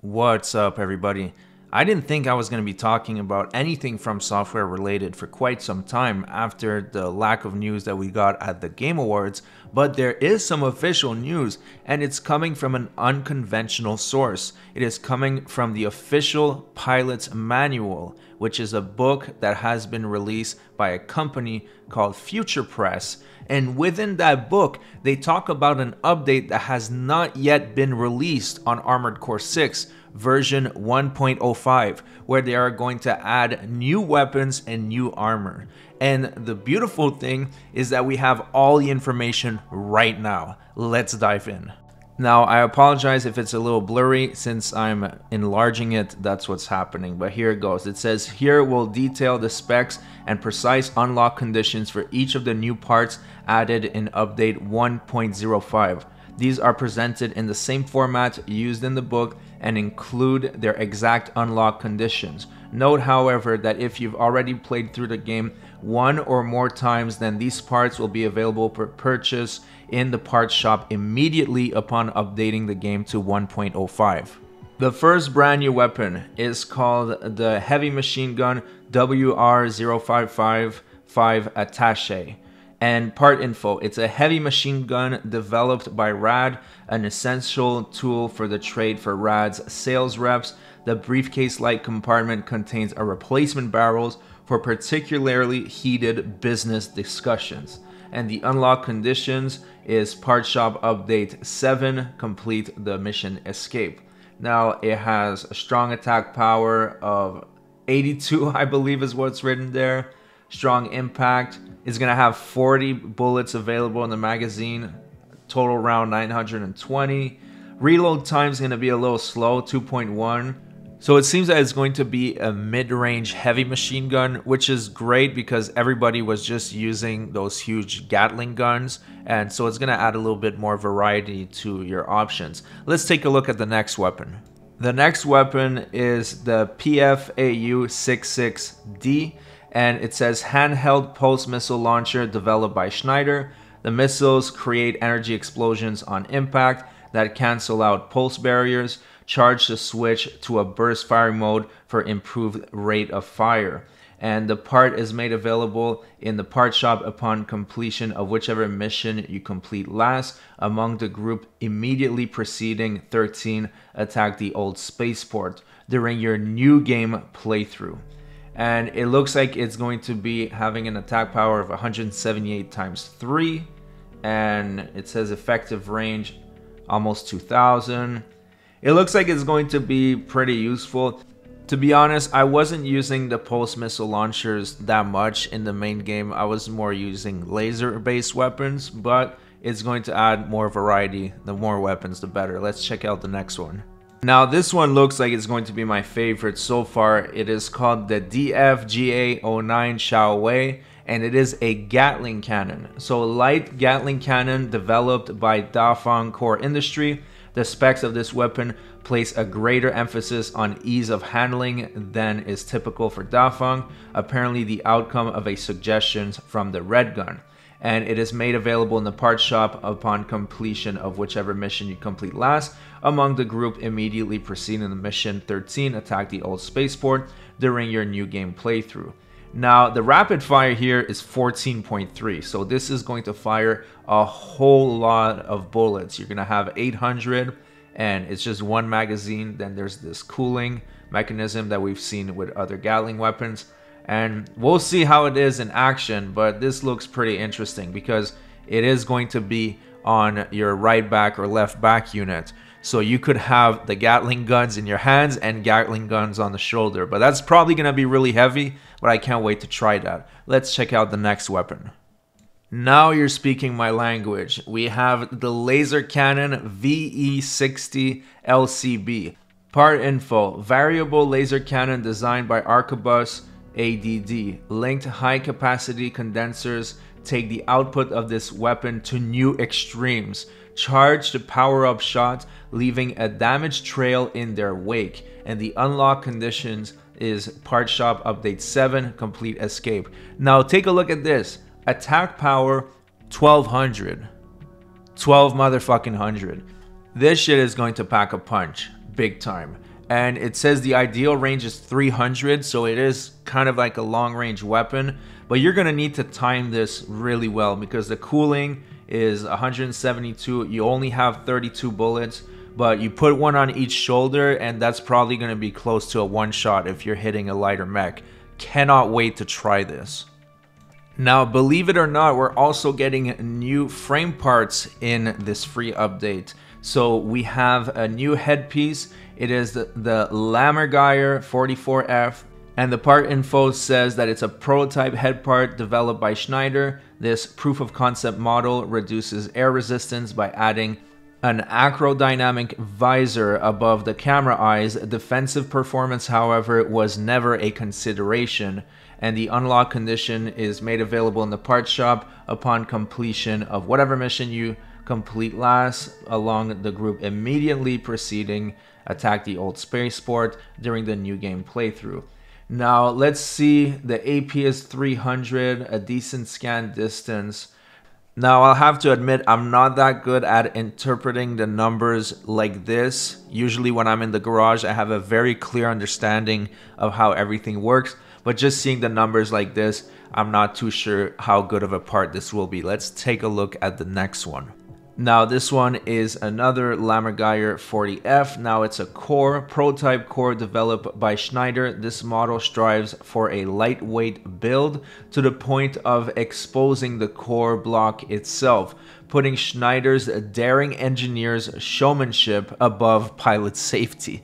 What's up, everybody? I didn't think I was going to be talking about anything from software related for quite some time after the lack of news that we got at the Game Awards, but there is some official news, and it's coming from an unconventional source. It is coming from the official Pilot's Manual, which is a book that has been released by a company called Future Press. And within that book, they talk about an update that has not yet been released on Armored Core 6 version 1.05, where they are going to add new weapons and new armor. And the beautiful thing is that we have all the information right now. Let's dive in. Now, I apologize if it's a little blurry since I'm enlarging it, that's what's happening, but here it goes. It says, here we'll detail the specs and precise unlock conditions for each of the new parts added in update 1.05. These are presented in the same format used in the book and include their exact unlock conditions. Note, however, that if you've already played through the game one or more times, then these parts will be available for purchase in the parts shop immediately upon updating the game to 1.05. The first brand new weapon is called the Heavy Machine Gun W555 Attachment. And part info, it's a heavy machine gun developed by RAD, an essential tool for the trade for RAD's sales reps. The briefcase-like compartment contains a replacement barrels for particularly heated business discussions. And the unlock conditions is Part Shop Update 7, complete the mission escape. Now, it has a strong attack power of 82, I believe is what's written there. Strong impact. Is going to have 40 bullets available in the magazine. Total round 920. Reload time is going to be a little slow, 2.1. So it seems that it's going to be a mid-range heavy machine gun, which is great because everybody was just using those huge Gatling guns. And so it's going to add a little bit more variety to your options. Let's take a look at the next weapon. The next weapon is the PFAU-66D. And it says handheld pulse missile launcher developed by Schneider. The missiles create energy explosions on impact that cancel out pulse barriers. Charge the switch to a burst firing mode for improved rate of fire. And the part is made available in the part shop upon completion of whichever mission you complete last. Among the group immediately preceding 13, attack the old spaceport during your new game playthrough. And it looks like it's going to be having an attack power of 178 times 3. And it says effective range almost 2000. It looks like it's going to be pretty useful. To be honest, I wasn't using the pulse missile launchers that much in the main game. I was more using laser-based weapons, but it's going to add more variety. The more weapons, the better. Let's check out the next one. Now, this one looks like it's going to be my favorite so far. It is called the DFGA-09 Xiaowei, and it is a Gatling Cannon. So, light Gatling Cannon developed by Dafeng Core Industry. The specs of this weapon place a greater emphasis on ease of handling than is typical for Dafeng, apparently the outcome of a suggestion from the Red Gun. And it is made available in the parts shop upon completion of whichever mission you complete last. Among the group immediately preceding the mission 13, attack the old spaceport during your new game playthrough. Now, the rapid fire here is 14.3, so this is going to fire a whole lot of bullets. You're going to have 800, and it's just one magazine. Then there's this cooling mechanism that we've seen with other Gatling weapons. And we'll see how it is in action, but this looks pretty interesting because it is going to be on your right back or left back unit. So you could have the Gatling guns in your hands and Gatling guns on the shoulder. But that's probably going to be really heavy, but I can't wait to try that. Let's check out the next weapon. Now you're speaking my language. We have the Laser Cannon VE60 LCB. Part info, variable laser cannon designed by Arquebus ADD. Linked high-capacity condensers take the output of this weapon to new extremes. Charge the power-up shot, leaving a damage trail in their wake. And the unlock conditions is Part Shop Update 7, Complete Escape. Now take a look at this. Attack power 1200. 12 motherfucking hundred. This shit is going to pack a punch. big time. And it says the ideal range is 300, so it is kind of like a long range weapon, but you're gonna need to time this really well because the cooling is 172. You only have 32 bullets, but you put one on each shoulder and that's probably gonna be close to a one shot if you're hitting a lighter mech. Cannot wait to try this. Now, believe it or not, we're also getting new frame parts in this free update. So we have a new headpiece. It is the Lammergeier 44F, and the part info says that it's a prototype head part developed by Schneider. This proof of concept model reduces air resistance by adding an acrodynamic visor above the camera eyes. Defensive performance, however, was never a consideration, and the unlock condition is made available in the parts shop upon completion of whatever mission you complete last along the group immediately preceding Attack the Old Spaceport during the new game playthrough. Now let's see, the AP is 300, a decent scan distance. Now I'll have to admit I'm not that good at interpreting the numbers like this. Usually when I'm in the garage I have a very clear understanding of how everything works, but just seeing the numbers like this, I'm not too sure how good of a part this will be. Let's take a look at the next one. Now this one is another Lammergeier 40F. Now it's a prototype core developed by Schneider. This model strives for a lightweight build to the point of exposing the core block itself, putting Schneider's daring engineers' showmanship above pilot safety.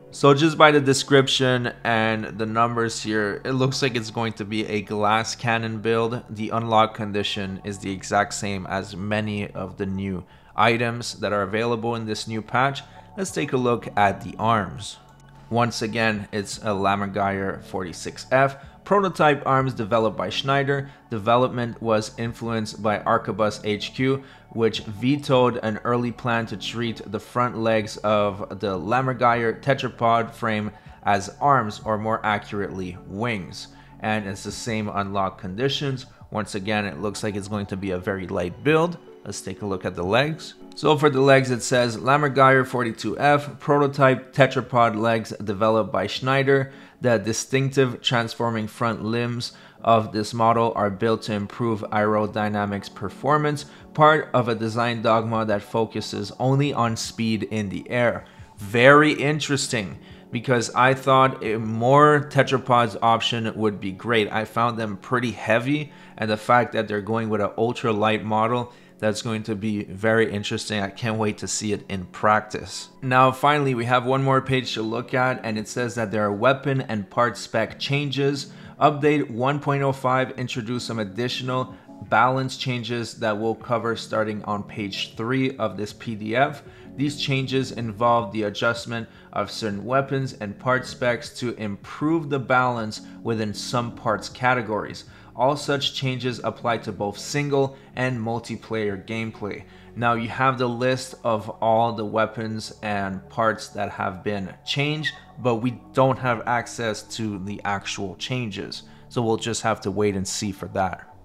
So just by the description and the numbers here, it looks like it's going to be a glass cannon build. The unlock condition is the exact same as many of the new items that are available in this new patch. Let's take a look at the arms. Once again, it's a Lammergeier 46F. Prototype arms developed by Schneider. Development was influenced by Arquebus HQ, which vetoed an early plan to treat the front legs of the Lammergeier tetrapod frame as arms, or more accurately, wings. And it's the same unlock conditions. Once again, it looks like it's going to be a very light build. Let's take a look at the legs. So for the legs, it says Lammergeier 42F, prototype tetrapod legs developed by Schneider. The distinctive transforming front limbs of this model are built to improve aerodynamics performance, part of a design dogma that focuses only on speed in the air. Very interesting, because I thought a more tetrapods option would be great. I found them pretty heavy, and the fact that they're going with an ultra light model, that's going to be very interesting. I can't wait to see it in practice. Now finally, we have one more page to look at, and it says that there are weapon and part spec changes. Update 1.05 introduced some additional balance changes that we'll cover starting on page 3 of this PDF. These changes involve the adjustment of certain weapons and part specs to improve the balance within some parts categories. All such changes apply to both single and multiplayer gameplay. Now you have the list of all the weapons and parts that have been changed, but we don't have access to the actual changes. So we'll just have to wait and see for that.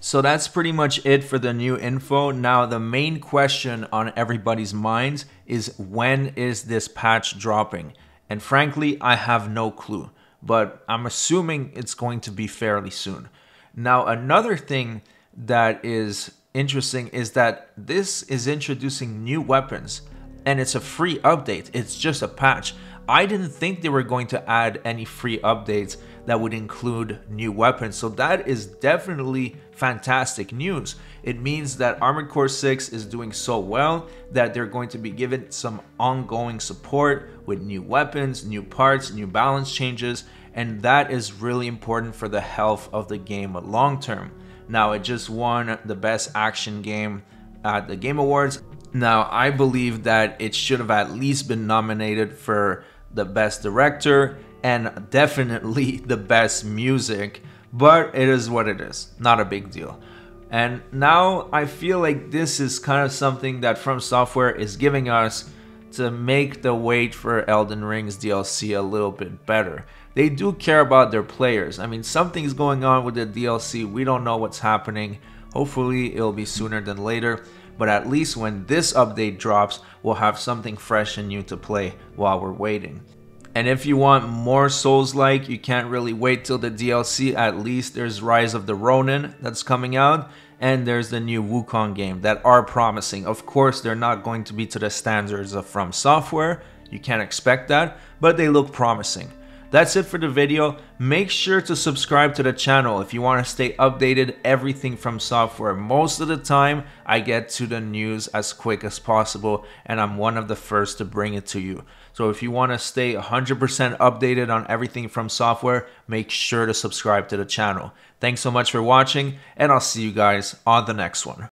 So that's pretty much it for the new info. Now the main question on everybody's minds is, when is this patch dropping? And frankly, I have no clue, but I'm assuming it's going to be fairly soon. Now another thing that is interesting is that this is introducing new weapons, and it's a free update. It's just a patch. I didn't think they were going to add any free updates that would include new weapons, so that is definitely fantastic news. It means that Armored Core 6 is doing so well that they're going to be given some ongoing support with new weapons, new parts, new balance changes, and that is really important for the health of the game long term. Now, it just won the best action game at the Game Awards. Now, I believe that it should have at least been nominated for the best director and definitely the best music, but it is what it is, not a big deal. And now I feel like this is kind of something that From Software is giving us to make the wait for Elden Ring's DLC a little bit better. They do care about their players. I mean, something's going on with the DLC. We don't know what's happening. Hopefully it'll be sooner than later. but at least when this update drops, we'll have something fresh and new to play while we're waiting. And if you want more Souls-like, you can't really wait till the DLC. At least there's Rise of the Ronin that's coming out, and there's the new Wukong game that are promising. Of course, they're not going to be to the standards of From Software. You can't expect that, but they look promising. That's it for the video. Make sure to subscribe to the channel if you want to stay updated everything From Software. Most of the time, I get to the news as quick as possible, and I'm one of the first to bring it to you. So if you want to stay 100% updated on everything From Software, make sure to subscribe to the channel. Thanks so much for watching, and I'll see you guys on the next one.